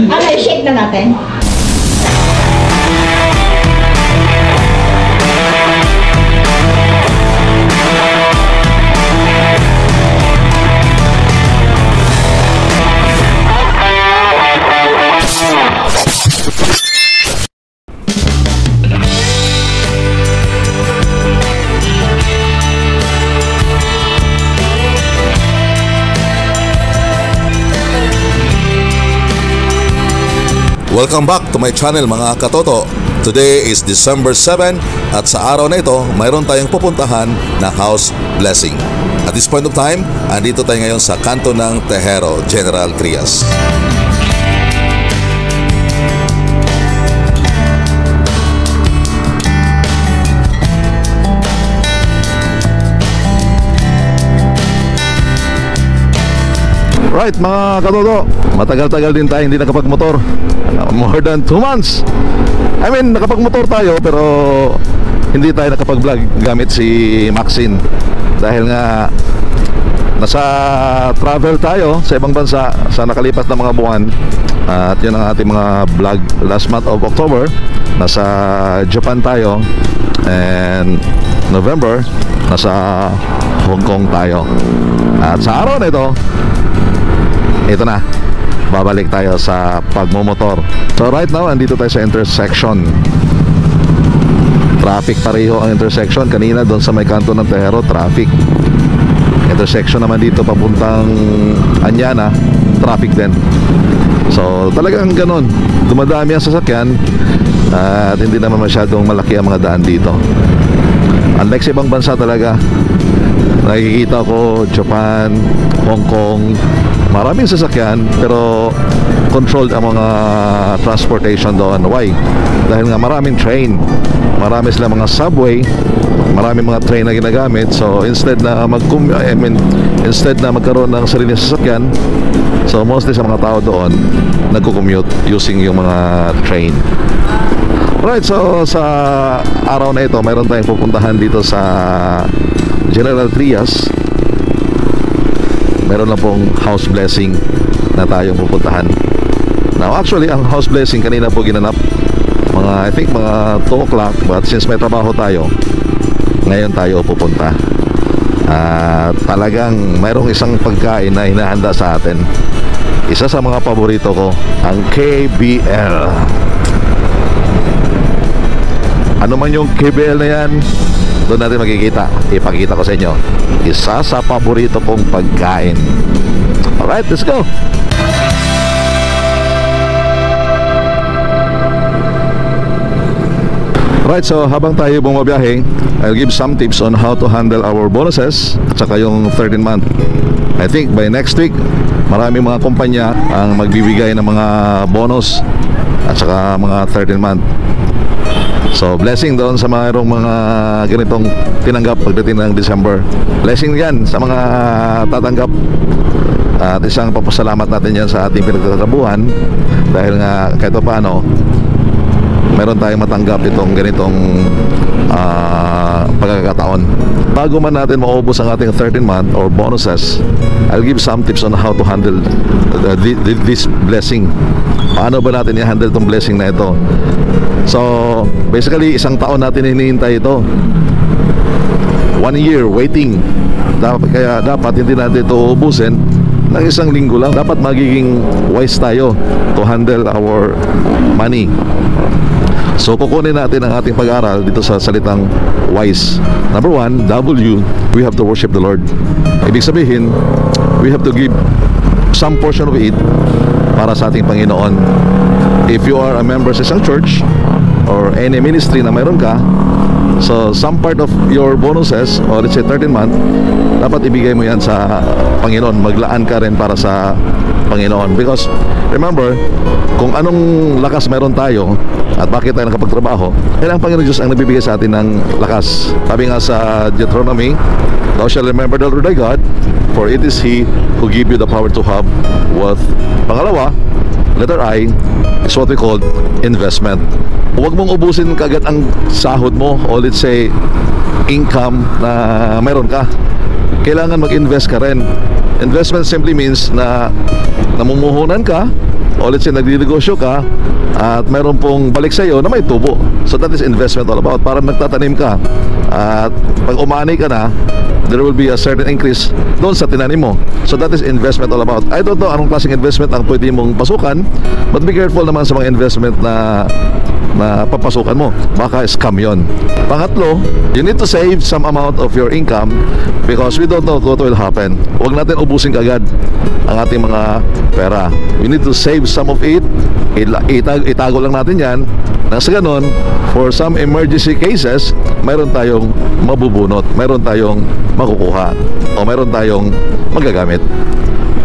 Ano, shake na natin? Welcome back to my channel mga katoto. Today is December 7 at sa araw na ito mayroon tayong pupuntahan na house blessing. At this point of time, andito tayo ngayon sa kanto ng Tejero, General Trias. Right mga katoto, matagal-tagal din tayo hindi nakapagmotor. More than 2 months. I mean, nakapagmotor tayo pero hindi tayo nakapag-vlog gamit si Maxine. Dahil nga nasa travel tayo sa ibang bansa sa nakalipas na mga buwan. At yun ang ating mga vlog last month of October. Nasa Japan tayo. And November, nasa Hong Kong tayo. At sa araw na ito na, babalik tayo sa pagmumotor. So right now, andito tayo sa intersection. Traffic pareho ang intersection. Kanina doon sa may kanto ng Tejero, traffic. Intersection naman dito papuntang Anyana, traffic din. So talagang ganun, dumadami ang sasakyan. At hindi naman masyadong malaki ang mga daan dito. Unlike sa ibang bansa talaga, nakikita ko Japan, Hong Kong, maraming sasakyan pero controlled ang mga transportation doon. Why? Dahil nga maraming train, marami sila mga subway, maraming mga train na ginagamit. So instead na magkaroon ng sariling sasakyan, so mostly sa mga tao doon nagko-commute using yung mga train. Right, so sa araw na ito mayroon tayong pupuntahan dito sa General Trias. Meron na pong house blessing na tayong pupuntahan. Now actually ang house blessing kanina po ginanap mga, I think mga 2 o'clock. But since may trabaho tayo, ngayon tayo pupunta. Talagang mayroong isang pagkain na hinahanda sa atin. Isa sa mga paborito ko, ang KBL. Ano man yung KBL na yan, doon natin makikita. Ipakita ko sa inyo. Isa sa paborito kong pagkain. Alright, let's go. Right, so habang tayo bumabiyahe, I'll give some tips on how to handle our bonuses at saka yung 13th month. I think by next week, maraming mga kumpanya ang magbibigay ng mga bonus at saka mga 13th month. So blessing doon sa mayroong mga ganitong tinanggap pagdating ng December. Blessing yan sa mga tatanggap. At isang papasalamat natin yan sa ating pinagtatrabuhan. Dahil nga kahit pa paano meron tayong matanggap itong ganitong pagkakataon. Bago man natin maubos ang ating 13th month or bonuses, I'll give some tips on how to handle this blessing. Paano ba natin i-handle itong blessing na ito? So basically isang taon natin hinihintay ito. 1 year waiting. Kaya dapat hindi natin ito ubusin ng isang linggo lang. Dapat magiging wise tayo to handle our money. So kukunin natin ang ating pag-aaral dito sa salitang wise. Number 1, W, we have to worship the Lord. Ibig sabihin, we have to give some portion of it para sa ating Panginoon. If you are a member sa isang church or any ministry na mayroon ka, so some part of your bonuses or let's say 13th month, dapat ibigay mo yan sa Panginoon. Maglaan ka rin para sa Panginoon. Because remember, kung anong lakas mayroon tayo at bakit tayo nakapagtrabaho, yan ang Panginoon Diyos ang nagbibigay sa atin ng lakas. Sabi nga sa Deuteronomy, thou shalt remember the Lord thy God, for it is He who give you the power to have wealth. Pangalawa, letter I, is what we call investment. Huwag mong ubusin kagad ang sahod mo o let's say income na meron ka. Kailangan mag-invest ka rin. Investment simply means na namumuhunan ka O let's say nagdinegosyo ka at meron pong balik sa iyo na may tubo. So that is investment all about. Parang nagtatanim ka at pag umani ka na, there will be a certain increase doon sa tinanim mo. So that is investment all about. I don't know anong klaseng investment ang pwede mong pasukan, but be careful naman sa mga investment na papasukan mo. Baka scam yun. Pangatlo, you need to save some amount of your income because we don't know what will happen. Huwag natin ubusin kagad ang ating mga pera. We need to save some of it. Itago lang natin yan. Nang sa ganun, for some emergency cases, mayroon tayong mabubunot, mayroon tayong makukuha, o mayroon tayong magagamit.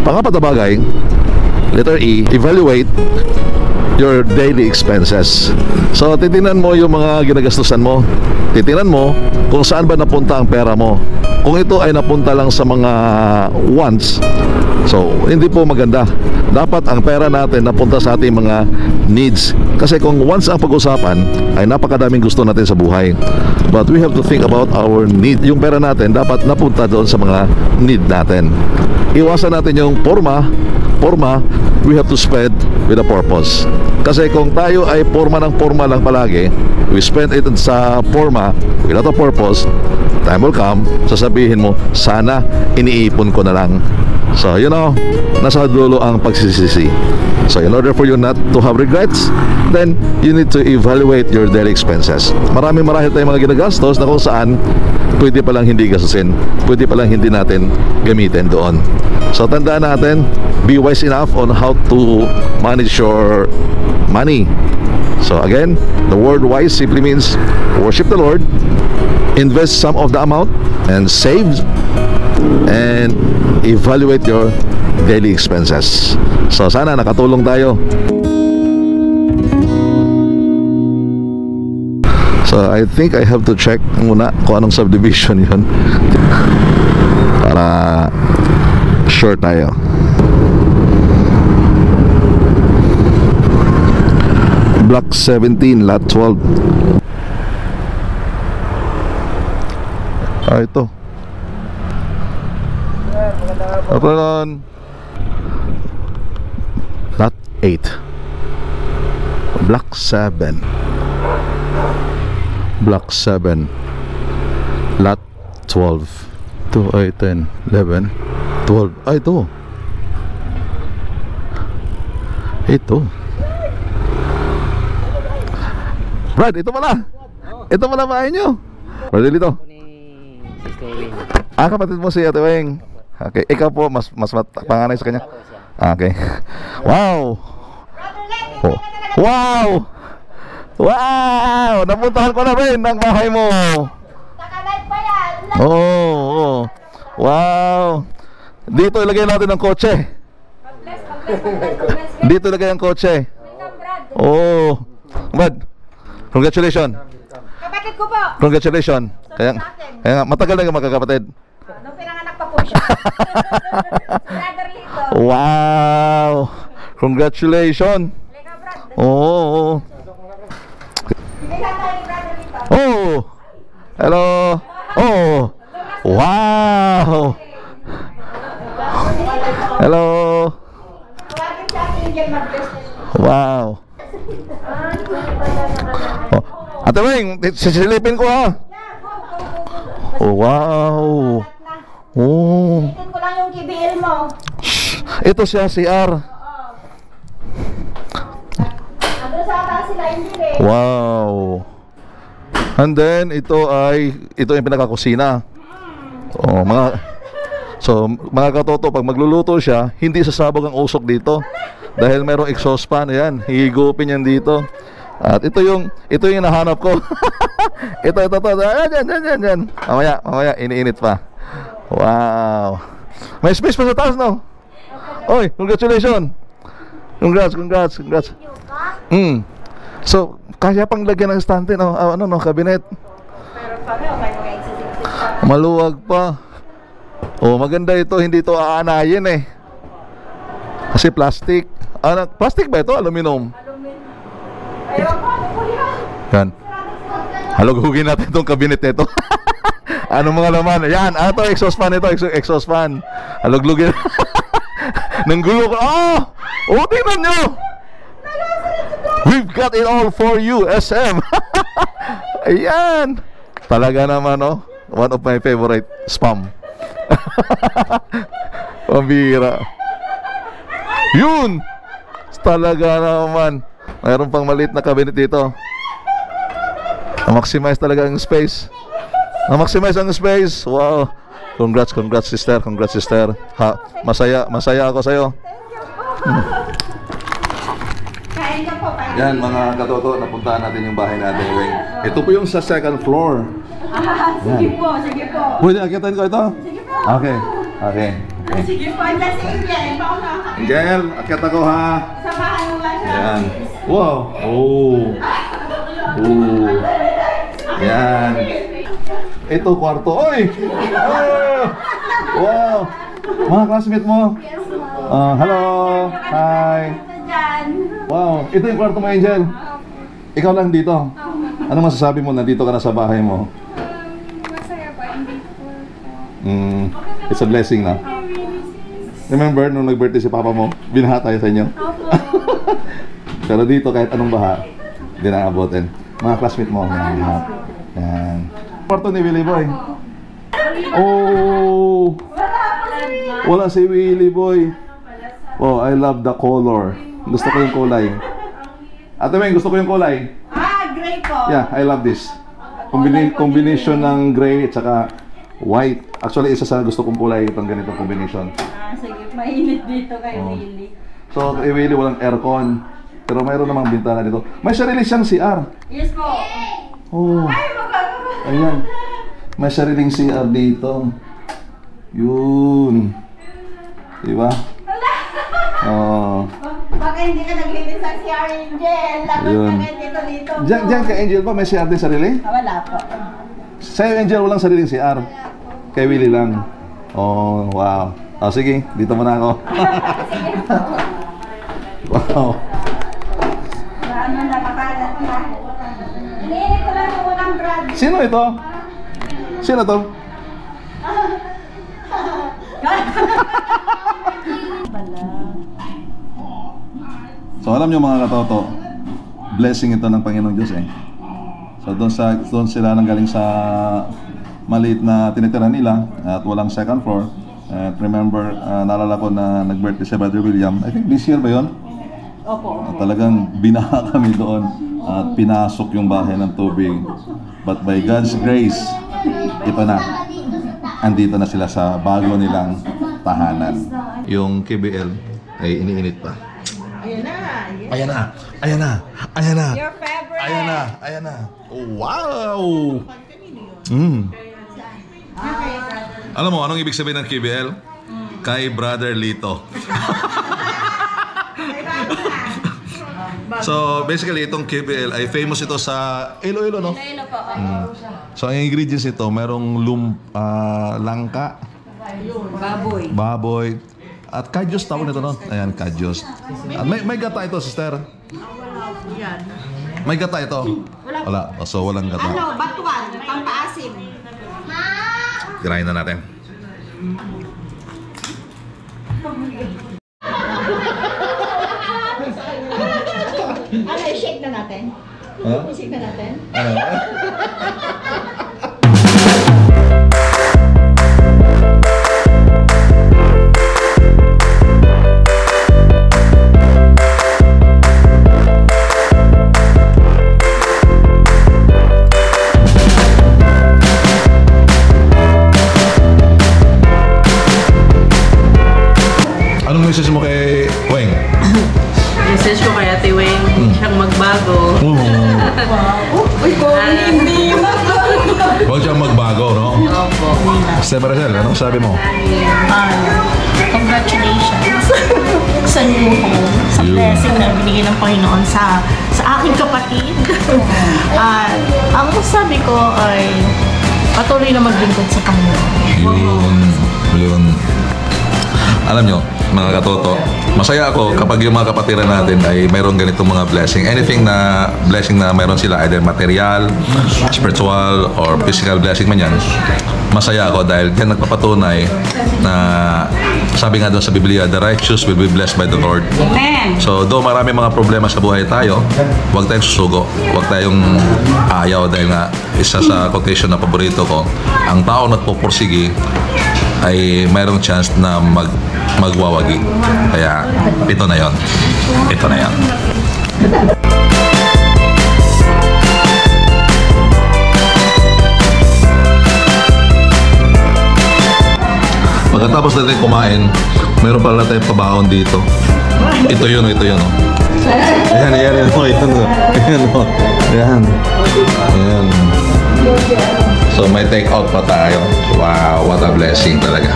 Pangapat na bagay, letter E, evaluate your daily expenses. So titingnan mo yung mga ginagastusan mo. Titingnan mo kung saan ba napunta ang pera mo. Kung ito ay napunta lang sa mga wants, so hindi po maganda. Dapat ang pera natin napunta sa ating mga needs. Kasi kung wants ang pag-usapan, ay napakadaming gusto natin sa buhay. But we have to think about our need. Yung pera natin dapat napunta doon sa mga need natin. Iwasan natin yung forma. We have to spend with a purpose. Kasi kung tayo ay forma lang palagi, we spend it sa forma without a purpose, time will come, sasabihin mo, sana iniipon ko na lang. So you know, nasa dulo ang pagsisisi. So in order for you not to have regrets, then you need to evaluate your daily expenses. Marahil tayong mga ginagastos na kung saan pwede palang hindi gastusin, pwede palang hindi natin gamitin doon. So tandaan natin, be wise enough on how to manage your money. So again, the word wise simply means worship the Lord, invest some of the amount, and save and evaluate your daily expenses. So sana nakatulong tayo. So I think I have to check muna kung anong subdivision yun para sure tayo. Block 17, lot 12. Ito. Afternoon. Lot 8. Block 7. Block 7. Lot 12. 2, 8, 10, 11, 12. Ay, ito. Ito. Brad, ito pala. Ito pala bahay nyo. Brad, dito. Kapatid mo si Ate Weng. Okay, ikaw po mas panganay sa kanya. Okay. Wow. Oh. Wow. Wow, napuntahan ko na rin ang bahay mo. Nakalive pa yan. Oh. Wow. Dito ilagay natin ang kotse. Dito ilagay ang kotse. Oh. Brad, congratulations. Kapatid ko po. Congratulations. Kaya nga, matagal na ka magkakapatid. Nung pinanganak pa po siya. Brother Lito. Wow. Congratulations. Lega, Brad. Oh. Bigyan tayo ni Brother Lito. Oh. Hello. Oh. Wow. Hello. Tawagin sa akin yung mag-bless. Wow. Oh. Ate Weng, sisilipin ko ha. Oh, wow. Oh. Itin ko lang yung KBL mo. Ito siya, CR. Andun sa atas sila hindi eh. Wow. And then ito yung pinakakusina. Oh, mga katoto, pag magluluto siya, hindi sasabog ang usok dito. Dahil merong exhaust fan, ayan, hihigupin yan dito. At ito yung nahanap ko. ito. Yan. Mamaya, iniinit pa. Wow. May space pa sa taas, no? Oy, congratulations. Congrats. So, kaya pang lagyan ng stante, no? Cabinet. Pero sabi ako kayo mga exercise. Maluwag pa. Oh, maganda ito, hindi ito aanayin eh. Kasi plastic. Plastic ba ito? Aluminum. Ayun po, ano po yan? Yan. Halugugin natin itong cabinet nito. Ano mga laman? Yan, ito exhaust fan ito, exhaust fan. Haluglugin. Nang gulo ko. Oh! Oh, tingnan nyo! We've got it all for you, SM. Ayan. Talaga naman, no? One of my favorite spam. Pambira. Yun! Talaga naman. Mayroon pang maliit na cabinet dito. Na-maximize talaga ang space. Na-maximize ang space. Wow. Congrats sister. Congrats sister. Ha, masaya ako sa'yo. Kain ka po, kain. Yan mga katoto, napuntahan natin yung bahay natin, Weng. Ito po yung sa second floor. Sige po, sige po. Pwede akitin ko ito? Sige po. Okay. Sige po, dyan si Angel. Angel, akit ako ha. Samahan mo lang siya. Yan. Wow. Oh. Yan. Ito kwarto. Oy! Oh! Wow. Mga classmate mo. Hello. Hi. Dyan. Wow. Ito yung kwarto mo, Angel. Ikaw lang dito. Ano masasabi mo? Nandito ka na sa bahay mo. Masaya ba? Hindi po. It's a blessing na. Remember, nung nag-birthday si Papa mo, binaha tayo sa inyo. Pero dito, kahit anong baha, hindi na abutin. Mga classmate mo. Yan. Kwarto ni Willie Boy. Oh! Wala si Willie Boy. Oh, I love the color. Gusto ko yung kulay. Ate Meng, gusto ko yung kulay. Gray po. Yeah, I love this. Combination ng gray at saka white. Actually, isa sa gusto kong kulay itong ganitong combination. Sige, mainit dito kay Willie. So, kay Willie walang aircon. Pero mayroon namang bintana dito. May sarili siyang CR. Yes po. Oh. Ayan. May sariling CR dito. Yun. Diba? Oh. Baka hindi ka naglinis sa si Angel. Dapat Yun. ka dito. Diyan kay Angel ba may CR din sarili? Wala po. Sa'yo Angel walang sariling CR. Kay Willie lang. Oh, wow. Oh, sige. Dito muna ako. Wow. Ano na makalat na. Iniinit ko lang yung unang brad. Sino ito? Sino to? So alam nyo mga katoto, blessing ito ng Panginoong Diyos eh. So doon sila nanggaling sa maliit na tinitira nila at walang second floor. At remember, naalala ko na nag-birthday si Brother William. I think this year ba yun? Opo. Talagang binaha kami doon at pinasok yung bahay ng tubig. But by God's grace, ito na. Andito na sila sa bago nilang tahanan. Yung KBL ay iniinit pa. Ayan na. Yes. Ayan na. Your favorite. Ayan na. Wow! Alam mo, anong ibig sabihin ng KBL? Kay Brother Lito. So, basically, itong KBL ay famous ito sa Iloilo, no? Iloilo po. So, ang ingredients ito, merong langka, baboy, at kadyos tawag nito, no? Ayan, kadyos. At may gata ito, sister? May gata ito? Wala. So, walang gata. Ano, batuan, pampaasim. Tirahin na natin. Ano, i-shake na natin? Huh? I-shake na natin? Ano? Anong message mo kay Weng? Message ko kay Ate Weng, siyang magbago. Uy, kung hindi Huwag siyang magbago, no? Opo. Step Maricel, anong sabi mo? Congratulations sa new home, sa blessing na binigay ng Panginoon sa aking kapatid. At ang sabi ko ay patuloy na maglingkod sa Panginoon. Yun. Alam nyo, mga katoto, masaya ako kapag yung mga kapatiran natin ay mayroong ganitong mga blessing. Anything na blessing na mayroon sila, either material, spiritual, or physical blessing man yan, masaya ako dahil yan nagpapatunay na sabi nga doon sa Biblia, the righteous will be blessed by the Lord. Amen. So, though marami mga problema sa buhay tayo, huwag tayong susugo. Huwag tayong ayaw dahil nga isa sa quotation na paborito ko, ang tao nagpupursigi ay mayroong chance na magwawagi. Kaya, ito na yon. Ito na yon. Pagkatapos natin kumain, meron pala tayong pabaon dito. Ito yun, ito yun. Ayan, ayan, ayan, ayan, ayan. So may take out pa tayo. Wow, what a blessing talaga.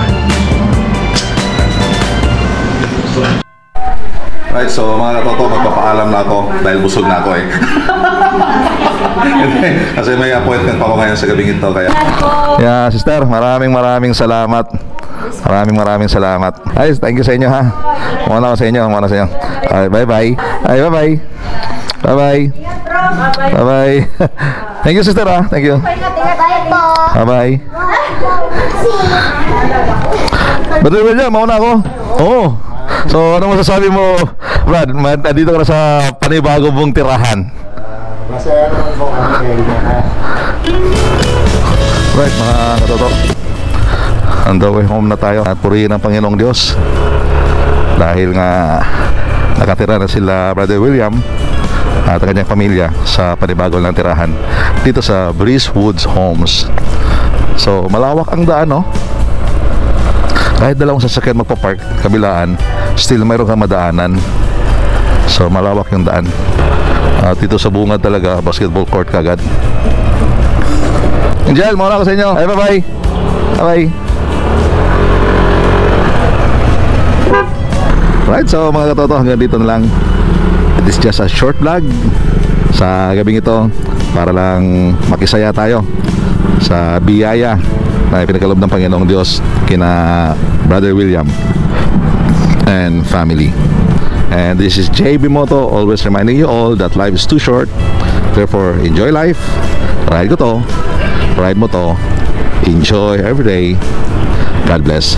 Right, so mga katoto, magpapaalam na ako dahil busog na ako eh. Kasi may appointment pa ako ngayon sa gabing ito. Kaya... Yeah, sister, maraming salamat. Maraming salamat. Ay, thank you sa inyo ha. Muna ako sa inyo, muna sa inyo. Ay, bye-bye. Ay, bye-bye. Bye-bye. Bye-bye. Thank you, sister ha. Thank you. Bye-bye. Brother William, mauna ako. Oo. So, ano masasabi mo, Brad? Dito ka na sa panibago mong tirahan. Masaya naman po kami kayo. Right, mga katoto. On the way home na tayo at purihin ang Panginoong Diyos dahil nga nakatira na sila Brother William at ang kanyang pamilya sa panibagong ng tirahan dito sa Breeze Woods Homes. So malawak ang daan, no? Kahit dalawang sasakyan magpapark kabilaan, still mayroon kang madaanan. So malawak yung daan. At dito sa bungad talaga, basketball court kagad. Angel, mauna ako sa inyo. Ay, bye-bye. Bye-bye. Right, so mga katoto, hanggang dito na lang. It is just a short vlog sa gabing ito para lang makisaya tayo sa biyaya na ipinagkaloob ng Panginoong Diyos kina Brother William and family. And this is JB Moto, always reminding you all that life is too short. Therefore, enjoy life. Ride ko to. Ride mo to. Enjoy every day. God bless.